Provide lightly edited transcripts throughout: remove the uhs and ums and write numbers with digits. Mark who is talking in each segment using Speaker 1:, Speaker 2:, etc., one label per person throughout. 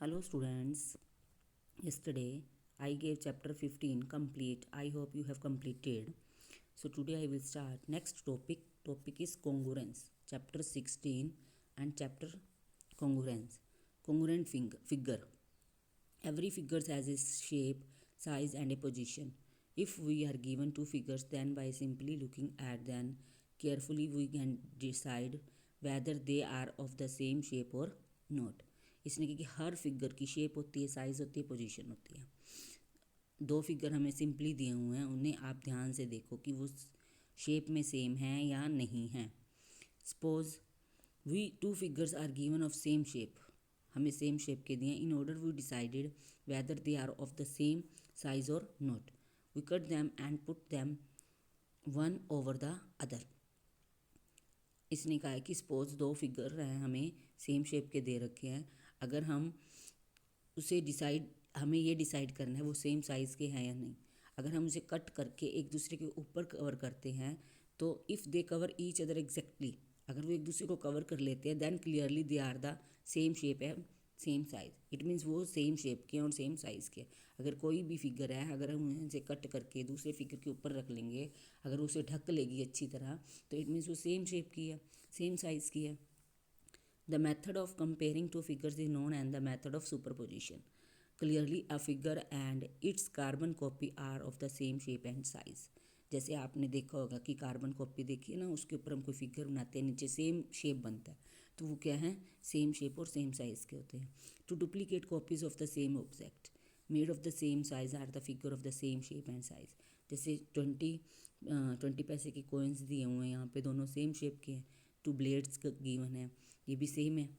Speaker 1: Hello students, yesterday I gave chapter 15 complete. I hope you have completed. So today I will start next topic. Topic is congruence. Chapter 16 and chapter congruence. Congruent figure. Every figure has a shape, size and a position. If we are given two figures, then by simply looking at them carefully we can decide whether they are of the same shape or not. इसने कि हर figure की shape होती है, size होती है, position होती है. दो फिगर हमें सिंपली दिए हुए हैं, उन्हें आप ध्यान से देखो कि वो शेप में सेम हैं या नहीं हैं. Suppose we two figures are given of same shape. हमें सेम शेप के दिए. In order we decided whether they are of the same size और not. We cut them and put them one over the other. इसने कहा है कि suppose दो figure हैं, हमें सेम शेप के दे रखे हैं. अगर हम हमें ये डिसाइड करना है वो सेम साइज़ के हैं या नहीं. अगर हम उसे कट करके एक दूसरे के ऊपर कवर करते हैं तो if they cover each other exactly, अगर वो एक दूसरे को कवर कर लेते हैं then clearly they are the same shape है, सेम साइज़. इट मीन्स वो सेम शेप के और सेम साइज़ के. अगर कोई भी फिगर है, अगर हम उसे कट करके दूसरे फिगर के ऊपर रख लेंगे, अगर उसे ढक लेगी अच्छी तरह, तो इट मीन्स वो सेम शेप की है, सेम साइज़ की है. The method of comparing two figures is known as the method of superposition. Clearly, a figure and its carbon copy are of the same shape and size. जैसे आपने देखा होगा कि carbon copy देखिए ना, उसके ऊपर हम कोई फिगर बनाते हैं, नीचे सेम शेप बनता है, तो वो क्या है, सेम शेप और सेम साइज़ के होते हैं. Two duplicate copies of the same object made of the same size are the figure of the same shape and size. जैसे 20 पैसे के कॉइन्स दिए हुए हैं, यहाँ पे दोनों सेम शेप के हैं. टू ब्लेड्स गिवन है, ये भी सेम है.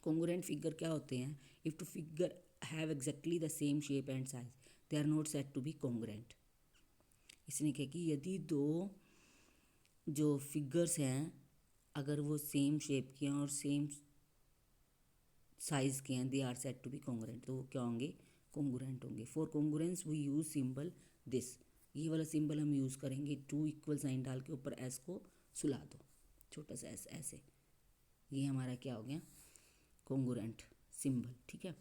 Speaker 1: कॉन्ग्रुएंट फिगर क्या होते हैं? If two figure have exactly the same shape and size they are not said to be congruent. इसने कहा कि यदि दो जो फिगर्स हैं अगर वो सेम शेप के हैं और सेम साइज़ के हैं, they are said to be congruent, तो वो क्या होंगे? कॉन्ग्रुएंट होंगे. For congruence we use symbol this. ये वाला सिंबल हम यूज़ करेंगे. टू इक्वल साइन डाल के ऊपर एस को सुला दो, छोटा सा एस ऐसे. ये हमारा क्या हो गया? Congruent symbol. ठीक है.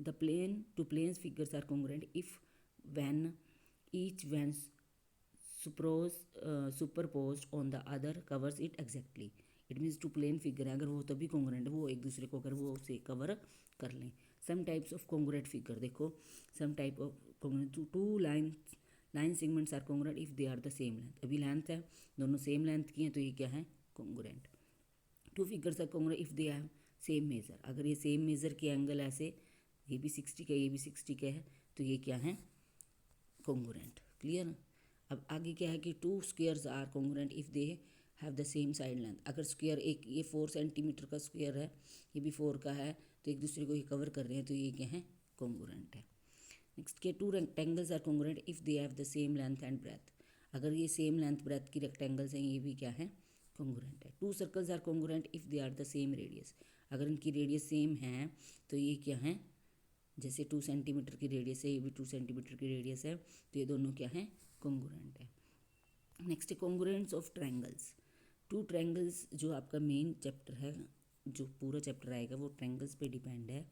Speaker 1: The plane two planes figures are congruent if when each when superposed on the other covers it exactly. It means two plane figure है, अगर वो तभी कॉन्ग्रुएंट है, वो एक दूसरे को अगर वो उसे कवर कर लें. Some types of congruent figure देखो. Some type of congruent two line segments are congruent if they are the same length. अभी लेंथ है, दोनों सेम लेंथ की हैं, तो ये क्या है? Congruent. Two figures are congruent if they have same measure. अगर ये सेम मेज़र के एंगल ऐसे, ये भी 60 का, ये भी 60 का है, तो ये क्या है? कॉन्ग्रुएंट. क्लियर ना? अब आगे क्या है कि two squares are congruent if they have the same side length. अगर स्क्वेयर एक ये 4 सेंटीमीटर का स्क्वेयर है, ये भी 4 का है, तो एक दूसरे को ये कवर कर रहे हैं, तो ये क्या है? कॉन्ग्रुएंट है. नेक्स्ट के two rectangles are congruent if they have the same length and breadth. अगर ये सेम लेंथ ब्रेथ की रेक्टेंगल्स हैं, ये भी क्या है? कॉन्ग्रुएंट है. Two circles are congruent if they are the same radius. अगर इनकी रेडियस सेम है तो ये क्या है? जैसे 2 सेंटीमीटर की रेडियस है, ये भी 2 सेंटीमीटर की रेडियस है, तो ये दोनों क्या है? कॉन्ग्रुएंट है. Next congruence of triangles. Two triangles जो आपका मेन चैप्टर है, जो पूरा चैप्टर आएगा वो ट्रायंगल्स पे डिपेंड है.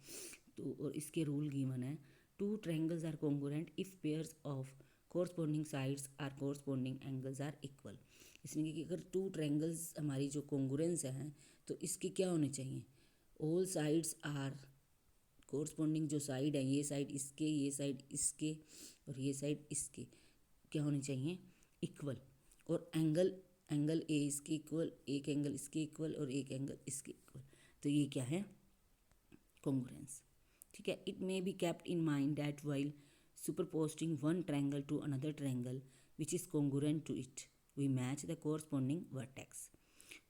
Speaker 1: तो और इसके रूल गिवन है. Two triangles are congruent if pairs of corresponding sides are corresponding angles are equal. इसलिए कि अगर टू ट्रायंगल्स हमारी जो कॉन्ग्रुएंस हैं तो इसके क्या होने चाहिए? All sides are corresponding. जो साइड है, ये साइड इसके, ये साइड इसके और ये साइड इसके, क्या होने चाहिए? इक्वल. और एंगल ए इसके इक्वल, एक एंगल इसके इक्वल और एक एंगल इसके इक्वल, तो ये क्या है? कॉन्ग्रुएंस. ठीक है. It may be kept in mind that while superposing one triangle to another triangle which is congruent to it, we match the corresponding vertex.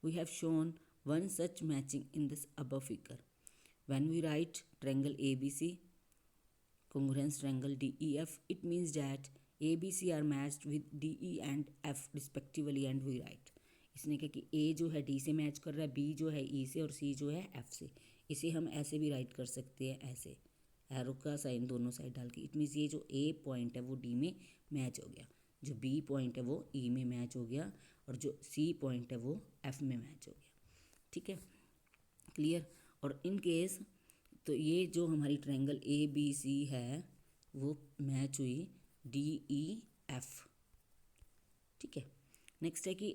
Speaker 1: We have shown one such matching in this above figure. When we write triangle ABC, congruence triangle DEF, it means that ABC are matched with DE and F respectively, and we write. इसने कहा कि A जो है D से match कर रहा है, B जो है E से और C जो है F से. इसे हम ऐसे भी राइट कर सकते हैं, ऐसे एरो का साइन दोनों साइड डाल के. इट मीन्स ये जो A पॉइंट है वो D में मैच हो गया, जो B पॉइंट है वो E में मैच हो गया और जो C पॉइंट है वो F में मैच हो गया. ठीक है. क्लियर. और इन केस तो ये जो हमारी ट्रायंगल ए बी सी है वो मैच हुई डी ई एफ, ठीक है। नेक्स्ट है कि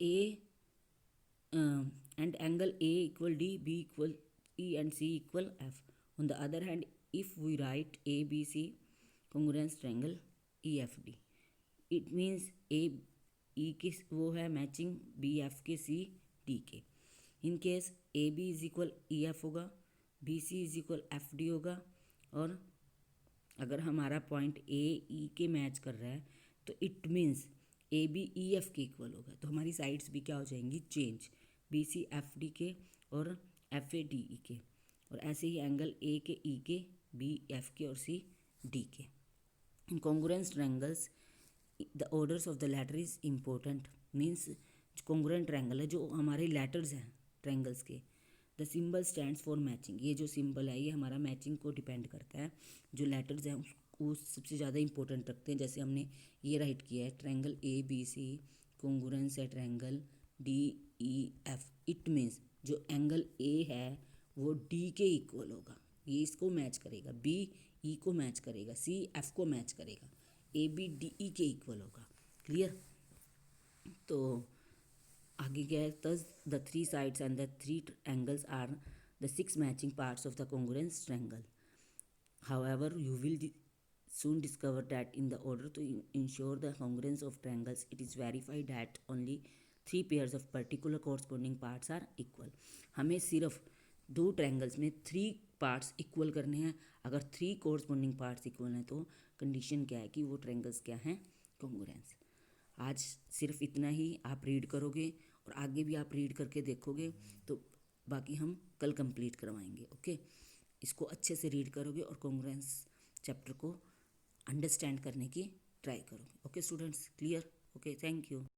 Speaker 1: ए and angle A equal D, B equal E and C equal F. On the other hand, if we write ABC congruence triangle EFD, it means A E के वो है matching B F के C D के। In case A B is equal E F होगा, B C is equal F D होगा, और अगर हमारा पॉइंट ए ई के मैच कर रहा है तो it means A B E F के इक्वल होगा। तो हमारी साइड्स भी क्या हो जाएंगी, change, B C F D के और एफ ए डी ई के, और ऐसे ही एंगल ए के ई के, बी एफ के और सी डी के। In congruence triangles the orders of the letter is important, means congruent triangle है जो हमारे लेटर्स हैं ट्रायंगल्स के, the symbol stands for matching, ये जो सिंबल है ये हमारा मैचिंग को डिपेंड करता है। जो लेटर्स हैं वो सबसे ज़्यादा इंपॉर्टेंट रखते हैं। जैसे हमने ये राइट किया है triangle A B C congruence है triangle D E F, it means जो एंगल ए है वो डी के इक्वल होगा, ये इसको मैच करेगा, बी ई को मैच करेगा, सी एफ को मैच करेगा, ए बी डी ई के इक्वल होगा। क्लियर? तो आगे क्या है, thus the three sides and the three angles are the six matching parts of the congruence triangle. However, you will soon discover that in the order to ensure the congruence of triangles, it is verified that only three pairs of particular corresponding parts are equal. हमें सिर्फ दो triangles में three parts equal करने हैं। अगर three corresponding parts equal हैं तो condition क्या है कि वो ट्रायंगल्स क्या हैं, कॉन्ग्रुएंस। आज सिर्फ इतना ही आप रीड करोगे और आगे भी आप रीड करके देखोगे, तो बाकी हम कल कंप्लीट करवाएंगे। ओके, इसको अच्छे से रीड करोगे और कॉन्ग्रुएंस चैप्टर को अंडरस्टैंड करने की ट्राई करोगे। Okay students, clear? Okay, thank you.